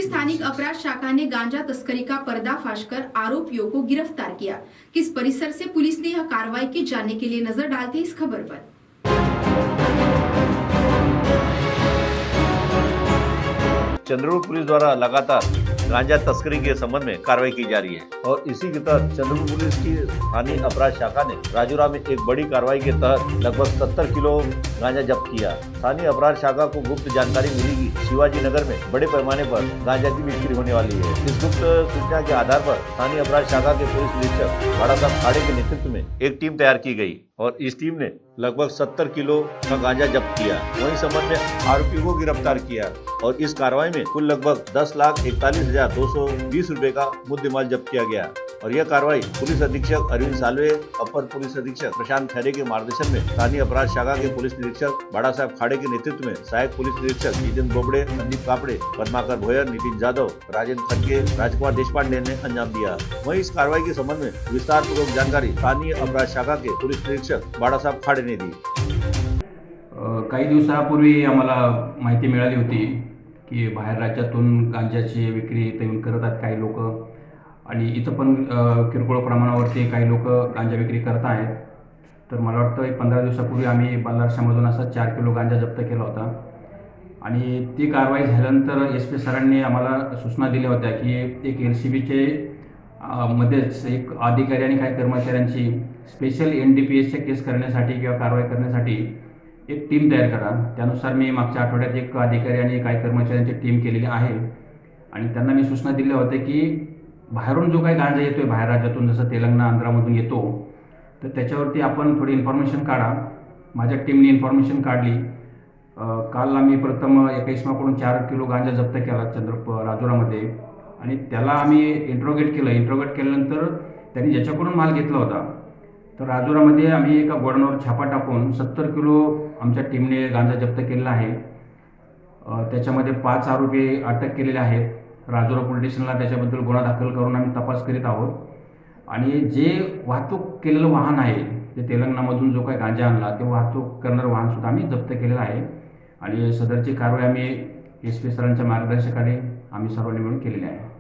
स्थानिक अपराध शाखा ने गांजा तस्करी का पर्दाफाश कर आरोपियों को गिरफ्तार किया। किस परिसर से पुलिस ने यह कार्रवाई की, जानने के लिए नजर डालते हैं इस खबर पर। चंद्रपुर पुलिस द्वारा लगातार गांजा तस्करी के संबंध में कार्रवाई की जा रही है और इसी के तहत चंद्रपुर पुलिस की स्थानीय अपराध शाखा ने राजूरा में एक बड़ी कार्रवाई के तहत लगभग 70 किलो गांजा जब्त किया। स्थानीय अपराध शाखा को गुप्त जानकारी मिली कि शिवाजी नगर में बड़े पैमाने पर गांजा की बिक्री होने वाली है। इस गुप्त सूचना के आधार पर स्थानीय अपराध शाखा के पुलिस निरीक्षक बाड़ा साहब खाड़े के नेतृत्व में एक टीम तैयार की गई और इस टीम ने लगभग 70 किलो का गांजा जब्त किया। वहीं संबंध में आरोपियों को गिरफ्तार किया और इस कार्रवाई में कुल लगभग 10,41,220 रुपए का मुद्देमाल जब्त किया गया। और यह कार्रवाई पुलिस अधीक्षक अरविंद सालवे, अपर पुलिस अधीक्षक प्रशांत खैरे के मार्गदर्शन में स्थानीय अपराध शाखा के पुलिस निरीक्षक बाड़ा साहब खाड़े के नेतृत्व में सहायक पुलिस निरीक्षक जितेंद्र बोबड़े, संदीप कापड़े, पद्माकर भोयर, नितिन जाधव, राजेंद्र खड़गे, राजकुमार देशपांडे ने अंजाम दिया। वहीं इस कार्रवाई के संबंध में विस्तार पूर्वक जानकारी स्थानीय अपराध शाखा के पुलिस निरीक्षक बाड़ा साहब खाड़े ने दी। काही दिवसापूर्वी आम्हाला माहिती मिळाली होती की बाहेर राज्यातून गांजाची विक्री इथे येऊन करत आहेत काही लोक आणि इथं पण किरकोळ प्रमाणावरती काही लोक गांजा विक्री करत आहेत। तर मला वाटतं 15 दिवसापूर्वी आम्ही बालारशामधून असा 4 किलो गांजा जप्त केला होता आणि ती कारवाई झाल्यानंतर SP सरांनी आम्हाला सूचना दिल्या होत्या की एक LCBचे मध्येच एक अधिकारी आणि काही कर्मचाऱ्यांची स्पेशल NDPSच्या केस करण्यासाठी किंवा कारवाई करण्यासाठी एक टीम तयार करा। त्यानुसार मी मागच्या आठवड्यात एक अधिकारी आणि काही कर्मचाऱ्यांची टीम केलेली आहे आणि त्यांना मी सूचना दिल्या होत्या की बाहेरून जो काही गांजा येतोय बाहेर राज्यातून, जसं तेलंगणा आंध्रामधून येतो, तर त्याच्यावरती आपण थोडी इन्फॉर्मेशन काढा। माझ्या टीमने इन्फॉर्मेशन काढली। काल आम्ही प्रथम एका इसमाकडून 4 किलो गांजा जप्त केला चंद्रपूर राजुरामध्ये आणि त्याला आम्ही इंट्रोगेट केलं। इंट्रोगेट केल्यानंतर त्यांनी ज्याच्याकडून माल घेतला होता तर राजुरामध्ये आम्ही एका गोडाऊनवर छापा टाकून 70 किलो आमच्या टीमने गांजा जप्त केलेला आहे। त्याच्यामध्ये 5 आरोपी अटक केलेले आहेत। राजुरा पोलीस स्टेशनला त्याच्याबद्दल गुन्हा दाखल करून आम्ही तपास करीत आहोत आणि जे वाहतूक केलेलं वाहन आहे, ते तेलंगणामधून जो काही गांजा आणला ते वाहतूक करणारं वाहन सुद्धा आम्ही जप्त केलेलं आहे आणि सदरची कारवाई आम्ही SP सरांच्या मार्गदर्शनाखाली आम्ही सर्वांनी मिळून केलेली आहे।